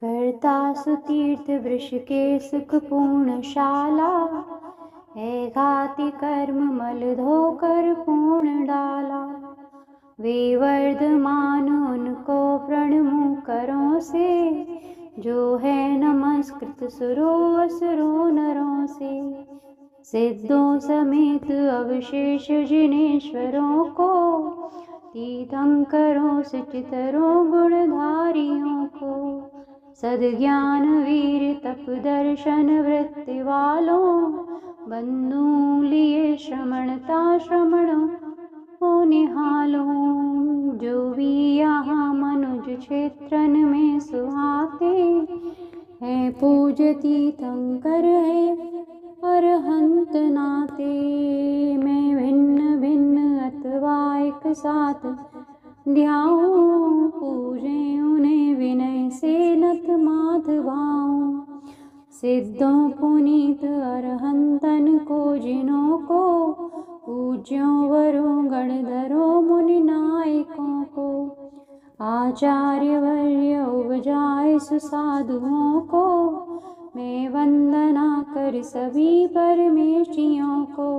करता सुतीर्थ वृष के सुख पूर्ण शाला, है घाति कर्म मल धोकर पूर्ण डाला। वे वर्धमान उनको प्रणमु करों से, जो है नमस्कृत सुरों असुरों नरों से। सिद्धों समेत अवशेष जिनेश्वरों को, तीर्थंकरों सिचितरों गुणधारियों को। सद्ज्ञान वीर तप दर्शन वृत्ति वालों, बंधु लिए श्रमणता श्रमणों को निहालों। जो भी यहाँ मनुज क्षेत्रन में सुहाते, हैं पूज्य तीर्थंकर है अरहंत नाते। मैं भिन्न भिन्न अथवा एक साथ ध्याऊं, पूजे उन्हें विनय से नत माथ भाऊं। सिद्धों पुनीत अरहंतन को जिनों को, पूज्यों वरों गणधरों मुनि नायकों को। आचार्य वर्य उपजाए सुसाधुओं को, मैं वंदना कर सभी परमेशियों को।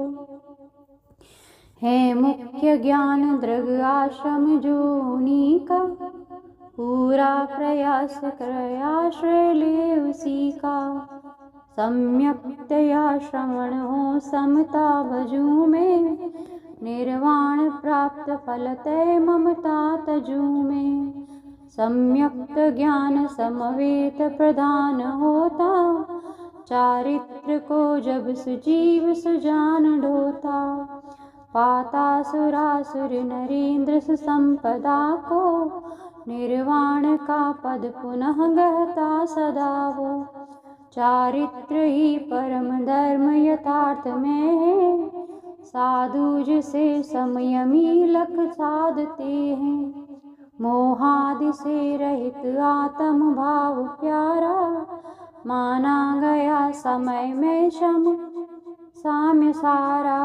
है मुख्य ज्ञान दृग आश्रम जो उन्हीं का, पूरा प्रयास कर आश्रय ले उसी का। सम्यक्तया श्रवण हो समता भजू में, निर्वाण प्राप्त फल तय ममता तजू में। सम्यक्त ज्ञान समवेत प्रधान होता, चारित्र को जब सुजीव सुजान ढोता। पाता सुरासुर नरेंद्र सुसंपदा को, निर्वाण का पद पुनः गहता सदा वो। चारित्र ही परम धर्म यथार्थ में है, साधु जिसे संयमी लख साधते हैं। मोहादि से रहित आत्म भाव प्यारा, माना गया समय में शम साम्य सारा।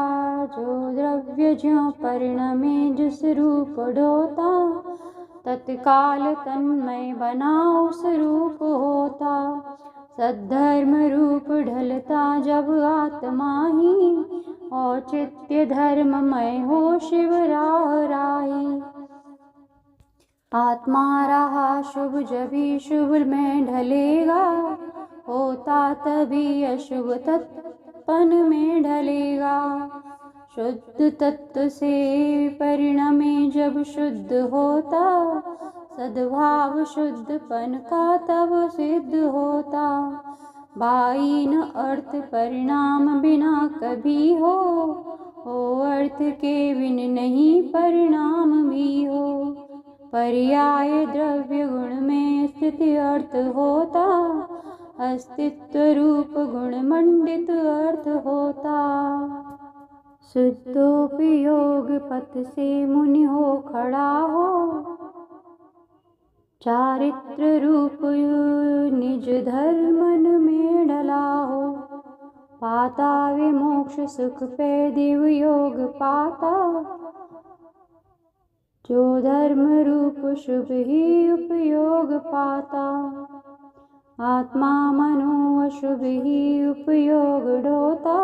जो द्रव्य ज्यों परिणमे जिस रूप ढोता, तत्काल तन्मय बना उस रूप होता। सद्धर्म रूप ढलता जब आत्मा ही, औचित्य धर्ममय हो शिव राह राही। आत्मा रहा शुभ जभी शुभ में ढलेगा, होता तभी अशुभ तत्पन में ढलेगा। शुद्ध तत्व से परिणमे जब शुद्ध होता, सद्भाव शुद्धपन का तब सिद्ध होता। बाईन अर्थ परिणाम बिना कभी हो अर्थ के बिन नहीं परिणाम भी हो। पर्याय द्रव्य गुण में स्थिति अर्थ होता, अस्तित्व रूप गुण मंडित अर्थ होता। शुद्धोपयोग पथ से मुनि हो खड़ा हो, चारित्र रूप निज धर्मन में ढला हो। पाता विमोक्ष सुख पे दिव्य योग पाता, जो धर्म रूप शुभ ही उपयोग पाता। आत्मा मनो अशुभ ही उपयोग ढोता,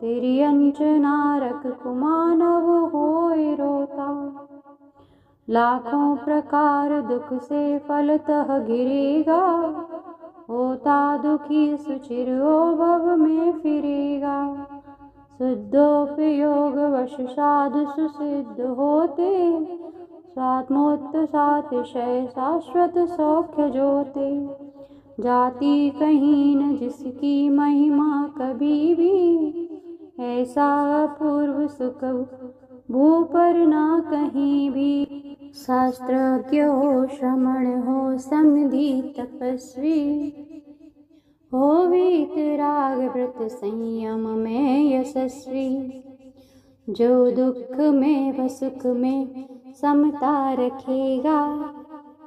तिर्यंच नारक कुमानव होय रोता। लाखों प्रकार दुख से फलतः गिरेगा, होता दुखी सुचिर ओ भव में फिरेगा। शुद्धोपयोग वश साधु सुसिद्ध होते, स्वात्मोत्त सातिशय शाश्वत सौख्य जोते। जाति कहीं न जिसकी महिमा कभी भी, ऐसा अपूर्व सुख भू पर ना कहीं भी। शास्त्रज्ञ हो श्रमण हो समधि तपस्वी, हो वीतराग व्रत संयम में यशस्वी। जो दुख में व सुख में समता रखेगा,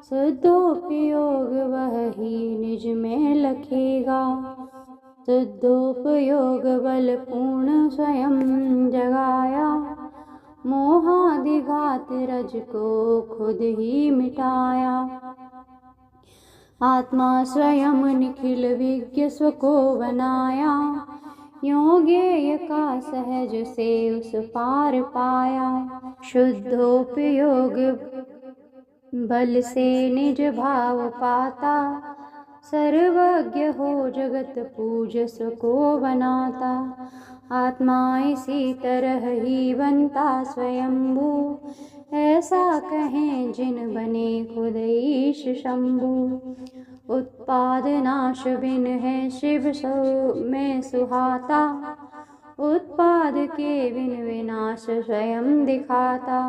शुद्धोपयोग वह ही निज में लखेगा। शुद्धोपयोग बल पूर्ण स्वयं जगाया, मोहादिघात रज को खुद ही मिटाया। आत्मा स्वयं निखिल विज्ञ स्व को बनाया, यों ज्ञेय का सहज से उस पार पाया। शुद्धोपयोग बल से निज भाव पाता, सर्वज्ञ हो जगत पूजस को बनाता। आत्मा इसी तरह ही बनता स्वयंभू, ऐसा कहें जिन बने खुद ईश शंभु। उत्पाद नाश बिन है शिव सो में सुहाता, उत्पाद के बिन विनाश स्वयं दिखाता।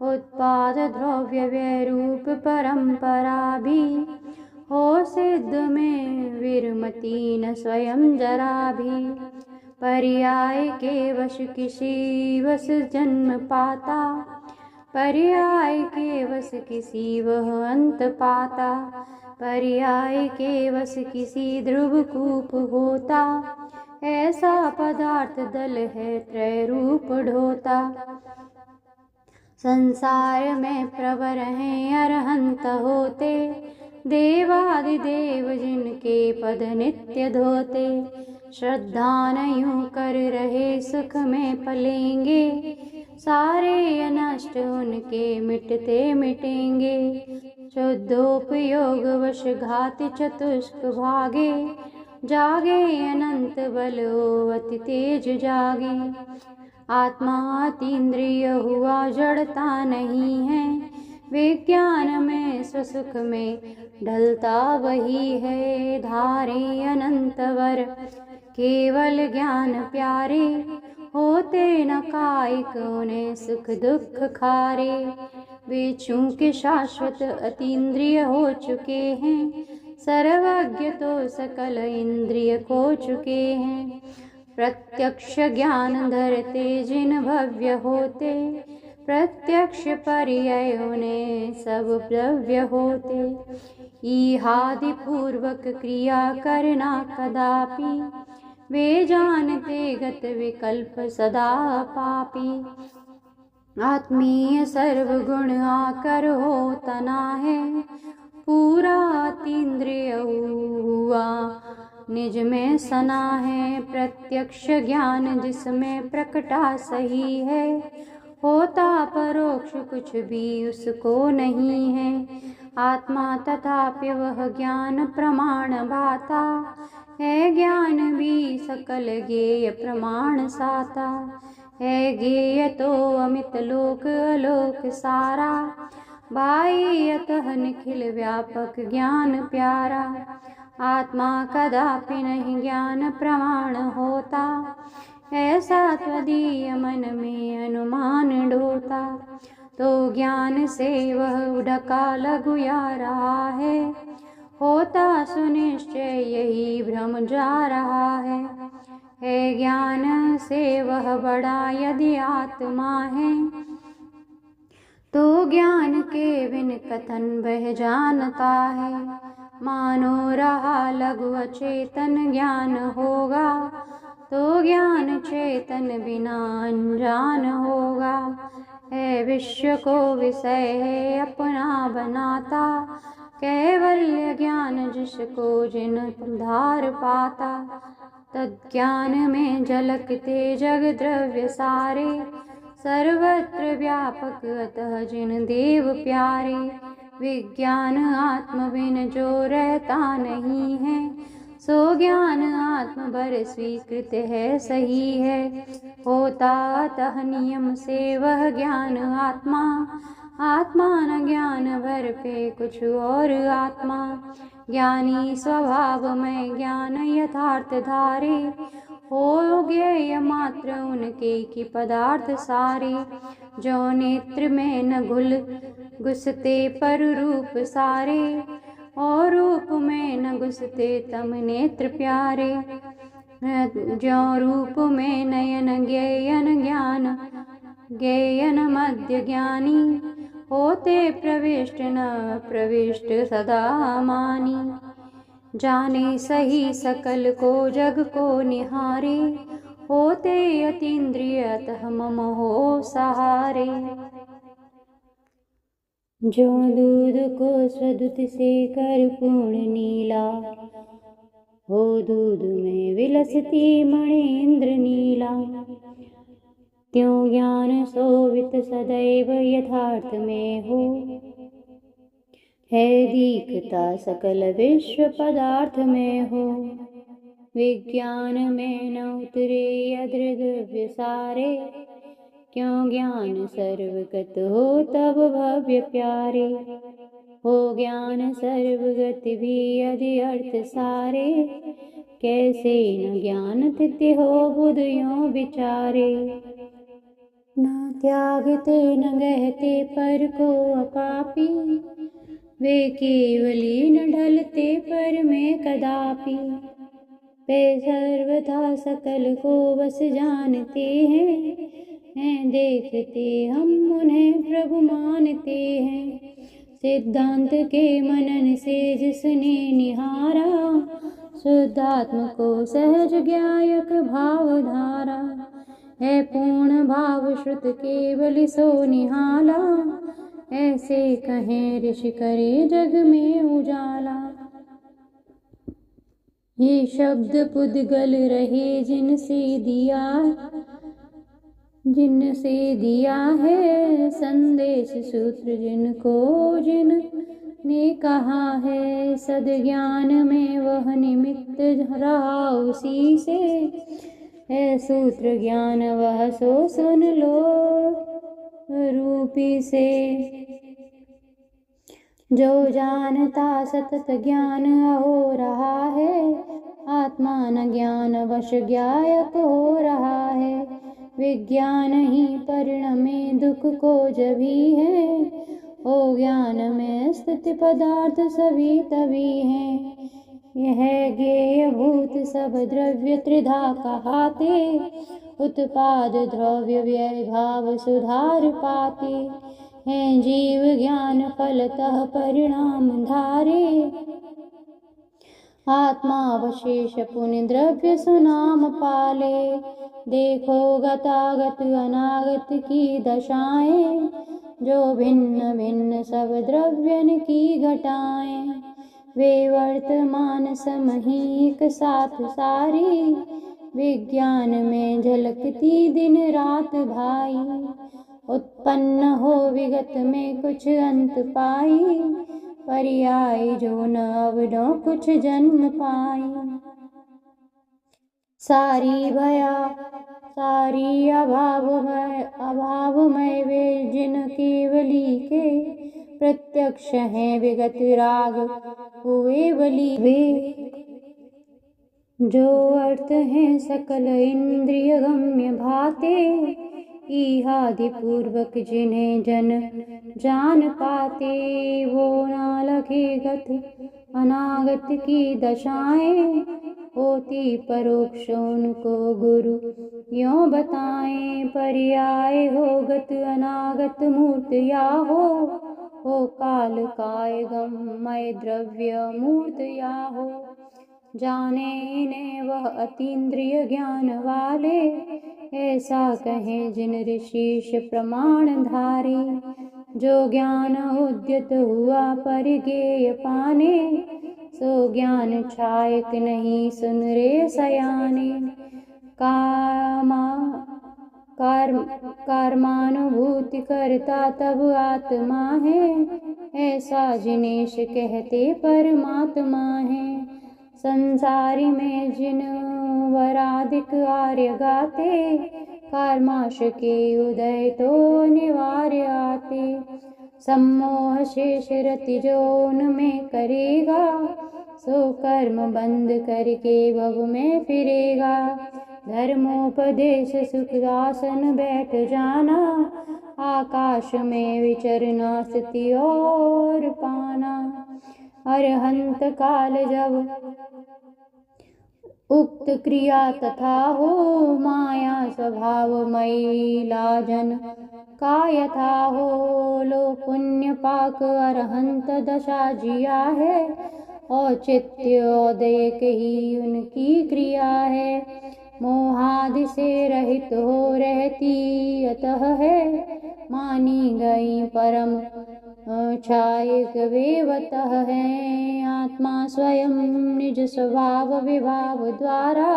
उत्पाद द्रव्य व्यरूप परंपरा भी, हो सिद्ध में विरमती न स्वयं जरा भी। पर्याय के वश किसी वश जन्म पाता, पर्याय के वश किसी वह अंत पाता। पर्याय के वश किसी ध्रुव कूप होता, ऐसा पदार्थ दल है त्रय रूप ढोता। संसार में प्रवर हैं अरहंत होते, देवादिदेव जिनके पद नित्य धोते। श्रद्धा न यूं कर रहे सुख में पलेंगे, सारे अनष्ट उनके मिटते मिटेंगे। शुद्धोपयोग वश घात चतुष्क भागे, जागे अनंत बल ओ अति तेज जागे। आत्मा अतीन्द्रिय हुआ जड़ता नहीं है, विज्ञान में स्वसुख में ढलता वही है। धारे अनंत वर केवल ज्ञान प्यारे, होते न कायिक उन्हें सुख दुख खारे। वे चूंकि शाश्वत अतीन्द्रिय हो चुके हैं, सर्वज्ञ तो सकल इंद्रिय खो चुके हैं। प्रत्यक्ष ज्ञान धरते जिन भव्य होते, प्रत्यक्ष पर्याय उन्हें सब द्रव्य होते। ईहादि पूर्वक क्रिया करना कदापि, वे जानते गत विकल्प सदा पापी। आत्मीय सर्वगुण आकर हो तना है, पूरा अतीन्द्रिय हुआ निज में सना है। प्रत्यक्ष ज्ञान जिसमें प्रकटा सही है, होता परोक्ष कुछ भी उसको नहीं है। आत्मा तथापि वह ज्ञान प्रमाण भाता, है ज्ञान भी सकल ज्ञेय प्रमाण साता। है ज्ञेय तो अमित लोक अलोक सारा, भाई अतः निखिल व्यापक ज्ञान प्यारा। आत्मा कदापि नहीं ज्ञान प्रमाण होता, ऐसा त्वदीय मन में अनुमान ढोता। तो ज्ञान से वह ढका लघु या रहा है, होता सुनिश्चय यही भ्रम जा रहा है। ज्ञान से वह बड़ा यदि आत्मा है, तो ज्ञान के बिन कथन वह जानता है। मानो रहा लघु अचेतन ज्ञान होगा, तो ज्ञान चेतन बिना अनजान होगा। है विश्व को विषय है अपना बनाता, कैवल्य ज्ञान जिसको जिन धार पाता। तज्ज्ञान में झलकते जग द्रव्य सारे, सर्वत्र व्यापक अतः जिन देव प्यारे। विज्ञान आत्म बिन जो रहता नहीं है, सो ज्ञान आत्म भर स्वीकृत है सही है। होता अतः नियम से वह ज्ञान आत्मा, आत्मा न ज्ञान भर पे कुछ और आत्मा। ज्ञानी स्वभाव में ज्ञान यथार्थ धारे, हो ज्ञेय मात्र उनके की पदार्थ सारे। जो नेत्र में न घुसते पर रूप सारे, और रूप में न घुसते तम नेत्र प्यारे। जो रूप में नयन ज्ञेयन ज्ञान, ज्ञेयन मध्य ज्ञानी, होते प्रविष्ट न प्रविष्ट सदा मानी। जाने सही सकल को जग को निहारे, होते अतीन्द्रिय अतः मम हो सहारे। जो दूध को स्वदुत से कर पूर्ण नीला, हो दूध में विलसती मणेन्द्र नीला। त्यों ज्ञान सोवित सदैव यथार्थ में हो, है दीखता सकल विश्व पदार्थ में हो। विज्ञान में न उतरे अद्रव्य सारे, क्यों ज्ञान सर्वगत हो तब भव्य प्यारे। हो ज्ञान सर्वगत भी यदि अर्थ सारे, कैसे न ज्ञान तिथि हो बुध यों विचारे। न त्यागते न गहते पर को अपापी, वे केवली न ढलते पर में कदापि। वे सर्वथा सकल को बस जानते हैं देखते हम उन्हें प्रभु मानते हैं। सिद्धांत के मनन से जिसने निहारा, शुद्धात्म को सहज ज्ञायक भाव धारा। है पूर्ण भाव श्रुत केवल सो निहाला, ऐसे कहें ऋषि करे जग में उजाला। ये शब्द पुद्गल रहे जिनसे दिया है संदेश सूत्र, जिनको जिनने कहा है। सद्ज्ञान में वह निमित्त रहा उसी से, है सूत्र ज्ञान वह सो सुन लो रूपी से। जो जानता सतत ज्ञान हो रहा है, आत्मा न ज्ञान वश ज्ञायक हो रहा है। विज्ञान ही परिणमे दुख को जभी है, हो ज्ञान में स्थित पदार्थ सभी तभी हैं। यह ज्ञेय भूत सब द्रव्य त्रिधा कहाते, उत्पाद द्रव्य व्यय भाव सुधार पाते। हैं जीव ज्ञान फलतः परिणाम धारे, आत्मा अवशेष पुण्य द्रव्य सुनाम पाले। देखो गतागत अनागत की दशाएं, जो भिन्न भिन्न सब द्रव्यन की घटाएं। वे वर्तमान समही एक साथ सारी, विज्ञान में झलकती दिन रात भाई। उत्पन्न हो विगत में कुछ अंत पाई, पर्याय जो न अवडों कुछ जन्म पाई। सारी भया सारी अभावमय वे जिन केवली के, प्रत्यक्ष हैं विगत राग हुए बली वे। जो अर्थ हैं सकल इंद्रिय गम्य भाते, इहादि पूर्वक जिन्हें जन जान पाते। वो ना लगे गत अनागत की दशाएं, होती परोक्ष उनको गुरु यों बताएं। पर्याय हो गत अनागत मूर्त या हो काल काय गममय द्रव्य मूर्त या हो। जाने इन्हें वह अतीन्द्रिय ज्ञान वाले, ऐसा कहें जिन ऋषिश प्रमाण धारे। जो ज्ञान उद्यत हुआ परिज्ञेय पाने, सो ज्ञान छायक नहीं सुन रे सयाने। कर्मानुभूति करता तब आत्मा है, ऐसा जिनेश कहते परमात्मा है। संसारी में जिन वराधिक आर्य गाते, कर्माश के उदय तो अनिवार्य आते। सम्मोह शेष रति जो उनमें करेगा, सो कर्म बंद करके भव में फिरेगा। धर्मोपदेश सुखासन बैठ जाना, आकाश में विचरना स्थिति और पाना। अरहंत काल जब उक्त क्रिया तथा हो, माया स्वभावमयी लाजन का यथा हो। लो पुण्य पाक अरहंत दशा जिया है, औचित्योदयक ही उनकी क्रिया है। मोहादि से रहित हो रहती अतः है, मानी गई परम छायक वेवतः है। आत्मा स्वयं निज स्वभाव विभाव द्वारा,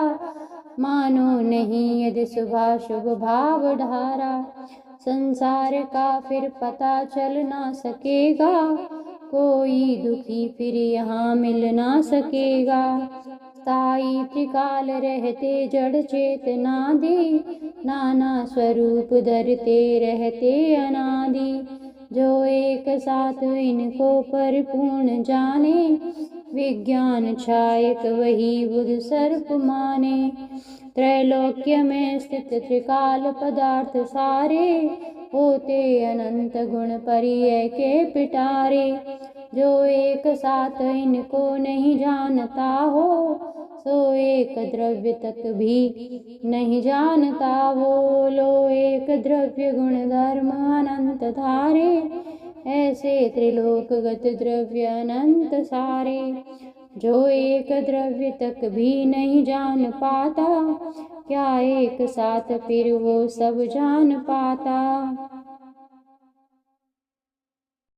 मानो नहीं यदि शुभाशुभ भाव धारा। संसार का फिर पता चल ना सकेगा, कोई दुखी फिर यहाँ मिल ना सकेगा। स्थायी त्रिकाल रहते जड़ चेतनादि, नाना स्वरूप धरते रहते अनादि। जो एक साथ इनको परिपूर्ण जाने, विज्ञान छायक वही बुध सर्प माने। त्रैलोक्य में स्थित त्रिकाल पदार्थ सारे, होते अनंत गुण पर्याय के पिटारे। जो एक साथ इनको नहीं जानता हो, सो एक द्रव्य तक भी नहीं जानता वो। लो एक द्रव्य गुण धर्म अनंत धारे, ऐसे त्रिलोकगत द्रव्य अनंत सारे। जो एक द्रव्य तक भी नहीं जान पाता, क्या एक साथ फिर वो सब जान पाता।